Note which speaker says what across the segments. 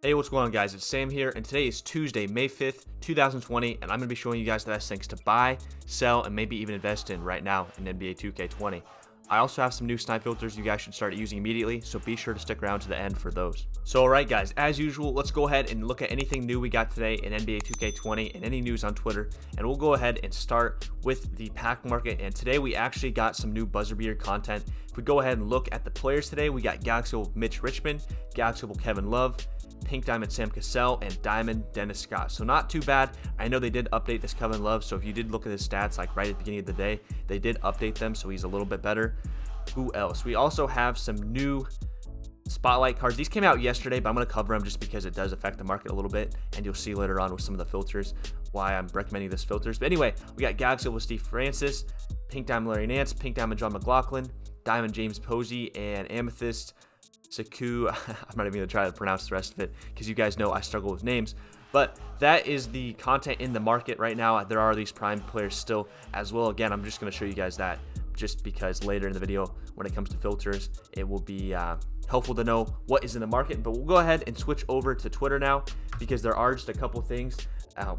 Speaker 1: Hey, what's going on, guys? It's Sam here, and today is Tuesday, May 5th, 2020, and I'm going to be showing you guys the best things to buy, sell, and maybe even invest in right now in NBA 2K20. I also have some new Snipe Filters you guys should start using immediately, so be sure to stick around to the end for those. So, alright guys, as usual, let's go ahead and look at anything new we got today in NBA 2K20 and any news on Twitter, and we'll go ahead and start with the pack market, and today we actually got some new buzzer beater content. If we go ahead and look at the players today, we got Galaxy Mitch Richmond, Galaxy Kevin Love, Pink Diamond Sam Cassell, and Diamond Dennis Scott. So not too bad. I know they did update this Kevin Love, so if you did look at his stats like right at the beginning of the day, they did update them, so he's a little bit better. Who else? We also have some new spotlight cards. These came out yesterday, but I'm going to cover them just because it does affect the market a little bit, and you'll see later on with some of the filters why I'm recommending this filters. But anyway, we got Galaxy with Steve Francis, Pink Diamond Larry Nance, Pink Diamond John McLaughlin, Diamond James Posey, and Amethyst Saku. I'm not even going to try to pronounce the rest of it because you guys know I struggle with names. But that is the content in the market right now. There are these prime players still as well. Again, I'm just going to show you guys that just because later in the video when it comes to filters, it will be helpful to know what is in the market. But we'll go ahead and switch over to Twitter now because there are just a couple things.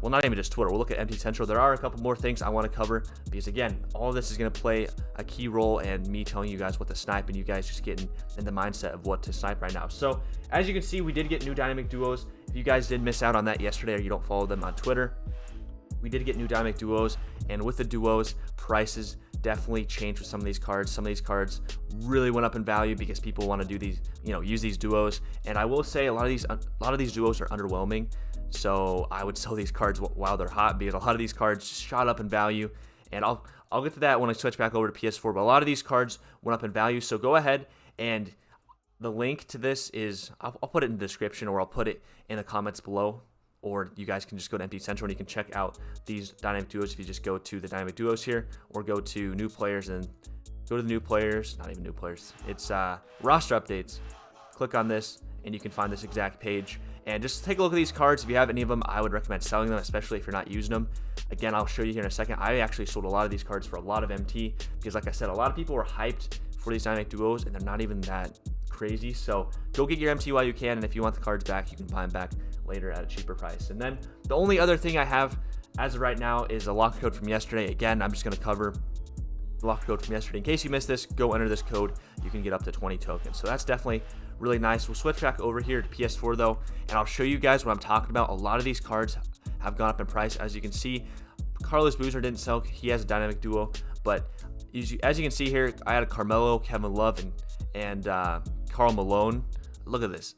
Speaker 1: Well, not even just Twitter. We'll look at MT Central. There are a couple more things I want to cover because, again, all of this is going to play a key role in me telling you guys what to snipe and you guys just getting in the mindset of what to snipe right now. So, as you can see, we did get new dynamic duos. If you guys did miss out on that yesterday or you don't follow them on Twitter, we did get new dynamic duos, and with the duos, prices definitely changed with some of these cards. Some of these cards really went up in value because people want to do these, use these duos. And I will say a lot of these duos are underwhelming. So I would sell these cards while they're hot because a lot of these cards shot up in value. And I'll get to that when I switch back over to PS4. But a lot of these cards went up in value. So go ahead, and the link to this is I'll put it in the description, or I'll put it in the comments below. Or you guys can just go to MT Central and you can check out these dynamic duos if you just go to the dynamic duos here, or go to new players and go to the new players, not even new players, it's roster updates. Click on this and you can find this exact page and just take a look at these cards. If you have any of them, I would recommend selling them, especially if you're not using them. Again, I'll show you here in a second. I actually sold a lot of these cards for a lot of MT because, like I said, a lot of people were hyped for these dynamic duos and they're not even that crazy. So go get your MT while you can, and if you want the cards back, you can buy them back later at a cheaper price. And then the only other thing I have as of right now is a lock code from yesterday. Again, I'm just going to cover the lock code from yesterday. In case you missed this, go enter this code. You can get up to 20 tokens. So that's definitely really nice. We'll switch back over here to PS4 though, and I'll show you guys what I'm talking about. A lot of these cards have gone up in price. As you can see, Carlos Boozer didn't sell. He has a dynamic duo, but as you can see here, I had a Carmelo, Kevin Love, and Karl Malone. Look at this.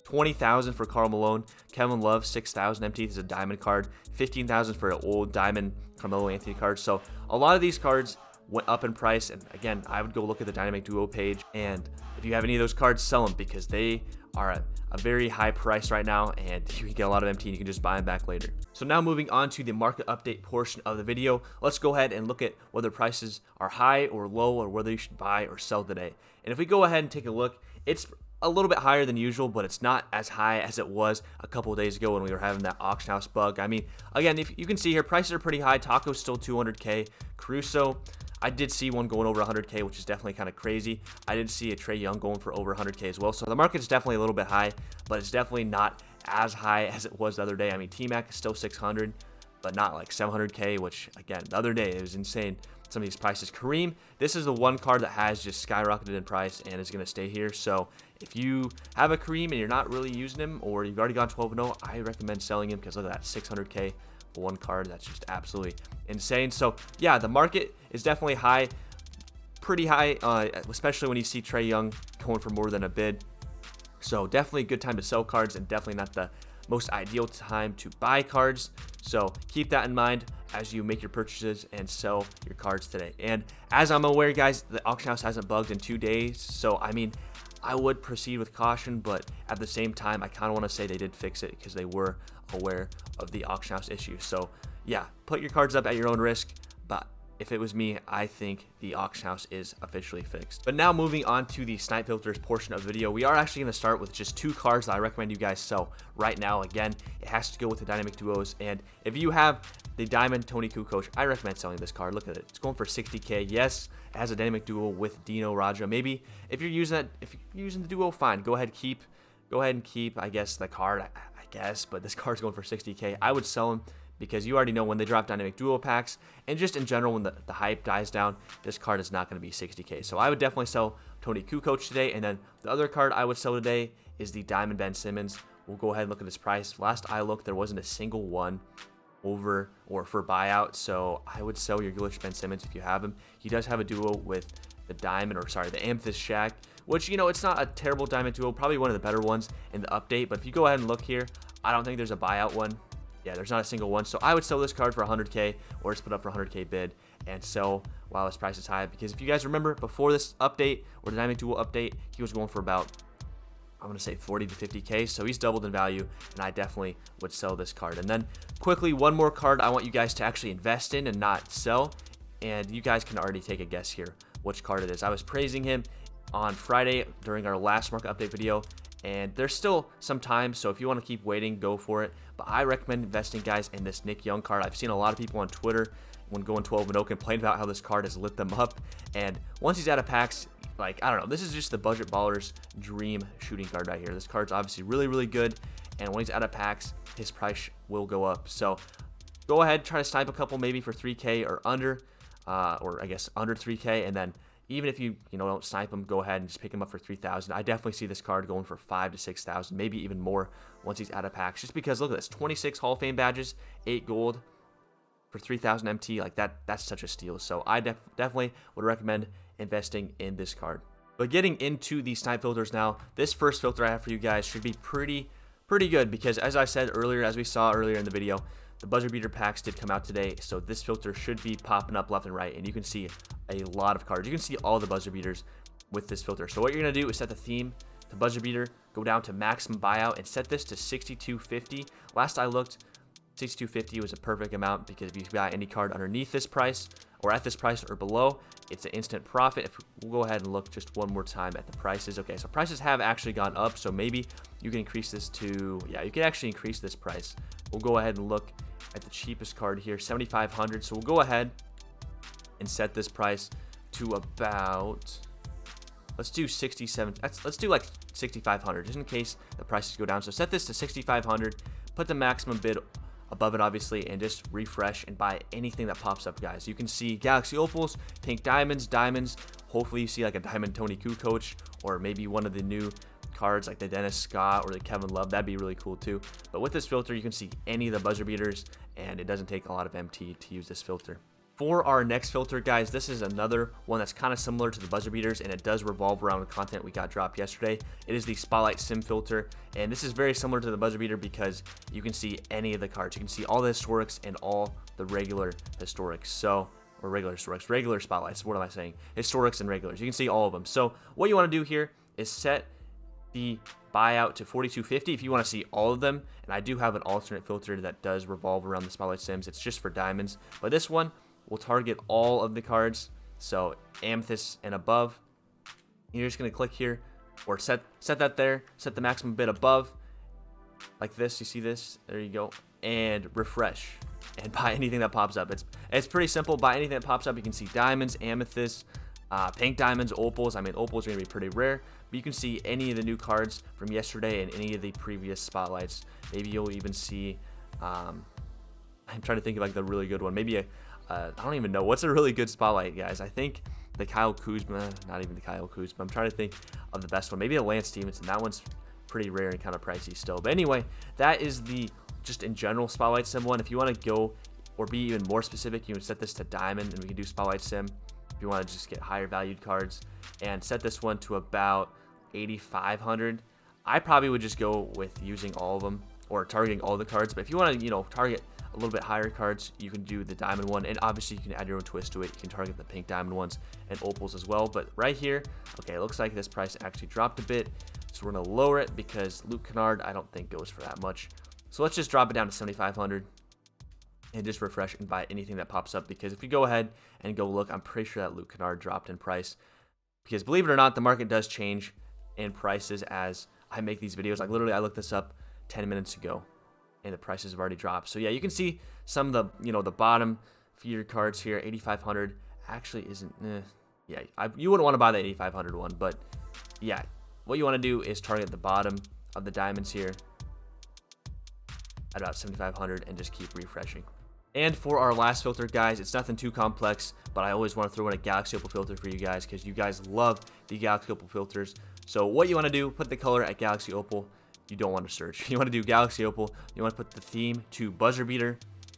Speaker 1: 20,000 for Karl Malone. Kevin Love, 6,000 MT is a diamond card. 15,000 for an old diamond Carmelo Anthony card. So a lot of these cards went up in price. And again, I would go look at the dynamic duo page. And if you have any of those cards, sell them because they are a very high price right now. And you can get a lot of MT and you can just buy them back later. So now moving on to the market update portion of the video, let's go ahead and look at whether prices are high or low or whether you should buy or sell today. And if we go ahead and take a look, it's a little bit higher than usual, but it's not as high as it was a couple of days ago when we were having that auction house bug. I mean, again, if you can see here, prices are pretty high. Taco's still 200K. Caruso, I did see one going over 100K, which is definitely kind of crazy. I did see a Trae Young going for over 100K as well. So the market's definitely a little bit high, but it's definitely not as high as it was the other day. I mean, T-Mac is still 600, but not like 700K, which, again, the other day, it was insane. Some of these prices. Kareem, this is the one card that has just skyrocketed in price and is going to stay here. So if you have a Kareem and you're not really using him, or you've already gone 12-0, I recommend selling him because look at that, 600K for one card. That's just absolutely insane. So yeah, the market is definitely high, pretty high, especially when you see Trae Young going for more than a bid. So definitely a good time to sell cards and definitely not the most ideal time to buy cards. So keep that in mind as you make your purchases and sell your cards today. And as I'm aware, guys, the auction house hasn't bugged in 2 days. So, I mean, I would proceed with caution, but at the same time, I kind of want to say they did fix it because they were aware of the auction house issue. So, yeah, put your cards up at your own risk. But if it was me, I think the auction house is officially fixed. But now moving on to the Snipe Filters portion of the video, we are actually going to start with just 2 cards that I recommend you guys sell right now. Again, it has to go with the dynamic duos. And if you have the Diamond Tony Kukoc, I recommend selling this card. Look at it. It's going for 60K. Yes, it has a dynamic duo with Dino Raja. Maybe if you're using the duo, fine. Go ahead, keep go ahead and keep, I guess, the card, I guess, but this card's going for 60k. I would sell him because you already know when they drop dynamic duo packs, and just in general when the hype dies down, this card is not going to be 60k. So I would definitely sell Tony Kukoc today, and then the other card I would sell today is the Diamond Ben Simmons. We'll go ahead and look at this price. Last I looked, there wasn't a single one over or for buyout, so I would sell your glitch Ben Simmons if you have him. He does have a duo with the the Amethyst Shaq, which, you know, it's not a terrible diamond duo, probably one of the better ones in the update. But if you go ahead and look here, I don't think there's a buyout one. Yeah, there's not a single one. So I would sell this card for 100k or just put up for 100k bid and sell while this price is high. Because if you guys remember, before this update or the dynamic duo update, he was going for about, I'm going to say 40 to 50k. So he's doubled in value, and I definitely would sell this card. And then quickly, one more card I want you guys to actually invest in and not sell. And you guys can already take a guess here which card it is. I was praising him on Friday during our last market update video, and there's still some time, so if you want to keep waiting, go for it. But I recommend investing, guys, in this Nick Young card. I've seen a lot of people on Twitter when going 12-0 complain about how this card has lit them up, and once he's out of packs, like, I don't know, this is just the budget baller's dream shooting card right here. This card's obviously really, really good, and when he's out of packs, his price will go up. So go ahead, try to snipe a couple maybe for 3k or under, or I guess under 3k, and then even if you don't snipe him, go ahead and just pick him up for 3,000. I definitely see this card going for 5,000 to 6,000, maybe even more once he's out of packs. Just because look at this, 26 Hall of Fame badges, 8 gold for 3,000 MT. Like that's such a steal. So I definitely would recommend investing in this card. But getting into the snipe filters now, this first filter I have for you guys should be pretty good because, as I said earlier, as we saw earlier in the video, the buzzer beater packs did come out today, so this filter should be popping up left and right, and you can see a lot of cards. You can see all the buzzer beaters with this filter. So what you're going to do is set the theme to buzzer beater, go down to maximum buyout, and set this to 6250. Last I looked, 6250 was a perfect amount because if you buy any card underneath this price or at this price or below, it's an instant profit. We'll go ahead and look just one more time at the prices. Okay, so prices have actually gone up, so maybe you can increase this to, yeah, you can actually increase this price. We'll go ahead and look at the cheapest card here, 7,500. So we'll go ahead and set this price to about, let's do 67. Let's do like 6,500 just in case the prices go down. So set this to 6,500, put the maximum bid above it obviously, and just refresh and buy anything that pops up, guys. You can see Galaxy Opals, Pink Diamonds. Hopefully you see like a Diamond Tony Kukoc, or maybe one of the new cards like the Dennis Scott or the Kevin Love. That'd be really cool too. But with this filter, you can see any of the buzzer beaters, and it doesn't take a lot of MT to use this filter. For our next filter, guys, this is another one that's kind of similar to the buzzer beaters, and it does revolve around the content we got dropped yesterday. It is the Spotlight Sim filter, and this is very similar to the buzzer beater because you can see any of the cards. You can see all the historics and all the regular historics. So, or regular historics, regular spotlights. What am I saying? Historics and regulars. You can see all of them. So what you want to do here is set the buyout to 4250 if you want to see all of them. And I do have an alternate filter that does revolve around the Spotlight Sims. It's just for diamonds, but this one will target all of the cards, so amethyst and above. You're just going to click here or set that there, set the maximum bid above like this. You see this? There you go, and refresh and buy anything that pops up. It's pretty simple. Buy anything that pops up. You can see diamonds, amethyst, pink diamonds, opals. I mean, opals are going to be pretty rare, but you can see any of the new cards from yesterday and any of the previous spotlights. Maybe you'll even see, I'm trying to think of like the really good one. Maybe I don't even know what's a really good spotlight, guys. I think the Kyle Kuzma, not even the Kyle Kuzma. I'm trying to think of the best one. Maybe a Lance Stevenson. That one's pretty rare and kind of pricey still. But anyway, that is the just in general Spotlight Sim one. If you want to go or be even more specific, you can set this to diamond, and we can do Spotlight Sim. If you want to just get higher valued cards, and set this one to about 8,500. I probably would just go with using all of them or targeting all the cards. But if you want to, target a little bit higher cards, you can do the diamond one, and obviously you can add your own twist to it. You can target the pink diamond ones and opals as well. But right here, okay, it looks like this price actually dropped a bit, so we're gonna lower it because Luke Kennard I don't think goes for that much. So let's just drop it down to 7,500 and just refresh and buy anything that pops up, because if you go ahead and go look, I'm pretty sure that Luke Kennard dropped in price, because believe it or not, the market does change in prices as I make these videos. Like literally I looked this up 10 minutes ago and the prices have already dropped. So yeah, you can see some of the, the bottom feeder cards here. 8,500 actually isn't, yeah, you wouldn't want to buy the 8,500 one, but yeah, what you want to do is target the bottom of the diamonds here at about 7,500 and just keep refreshing. And for our last filter, guys, it's nothing too complex, but I always want to throw in a Galaxy Opal filter for you guys because you guys love the Galaxy Opal filters. So what you want to do, put the color at Galaxy Opal. You don't want to search. You want to do Galaxy Opal. You want to put the theme to buzzer beater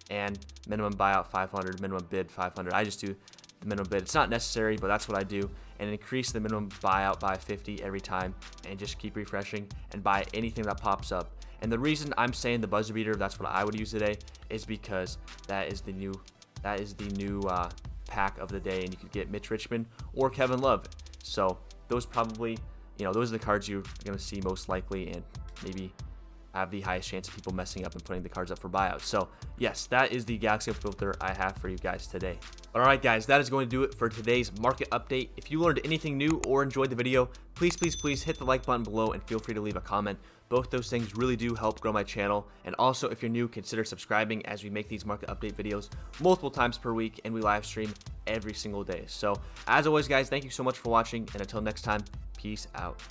Speaker 1: and minimum buyout 500, minimum bid 500. I just do the minimum bid. It's not necessary, but that's what I do. And increase the minimum buyout by 50 every time and just keep refreshing and buy anything that pops up. And the reason I'm saying the buzzer beater, that's what I would use today, is because that is the new pack of the day, and you could get Mitch Richmond or Kevin Love. So those probably, those are the cards you're going to see most likely, and maybe have the highest chance of people messing up and putting the cards up for buyouts. So yes, that is the Galaxy filter I have for you guys today. But all right, guys, that is going to do it for today's market update. If you learned anything new or enjoyed the video, please hit the like button below and feel free to leave a comment. Both those things really do help grow my channel. And also, if you're new, consider subscribing, as we make these market update videos multiple times per week and we live stream every single day. So as always, guys, thank you so much for watching, and until next time, peace out.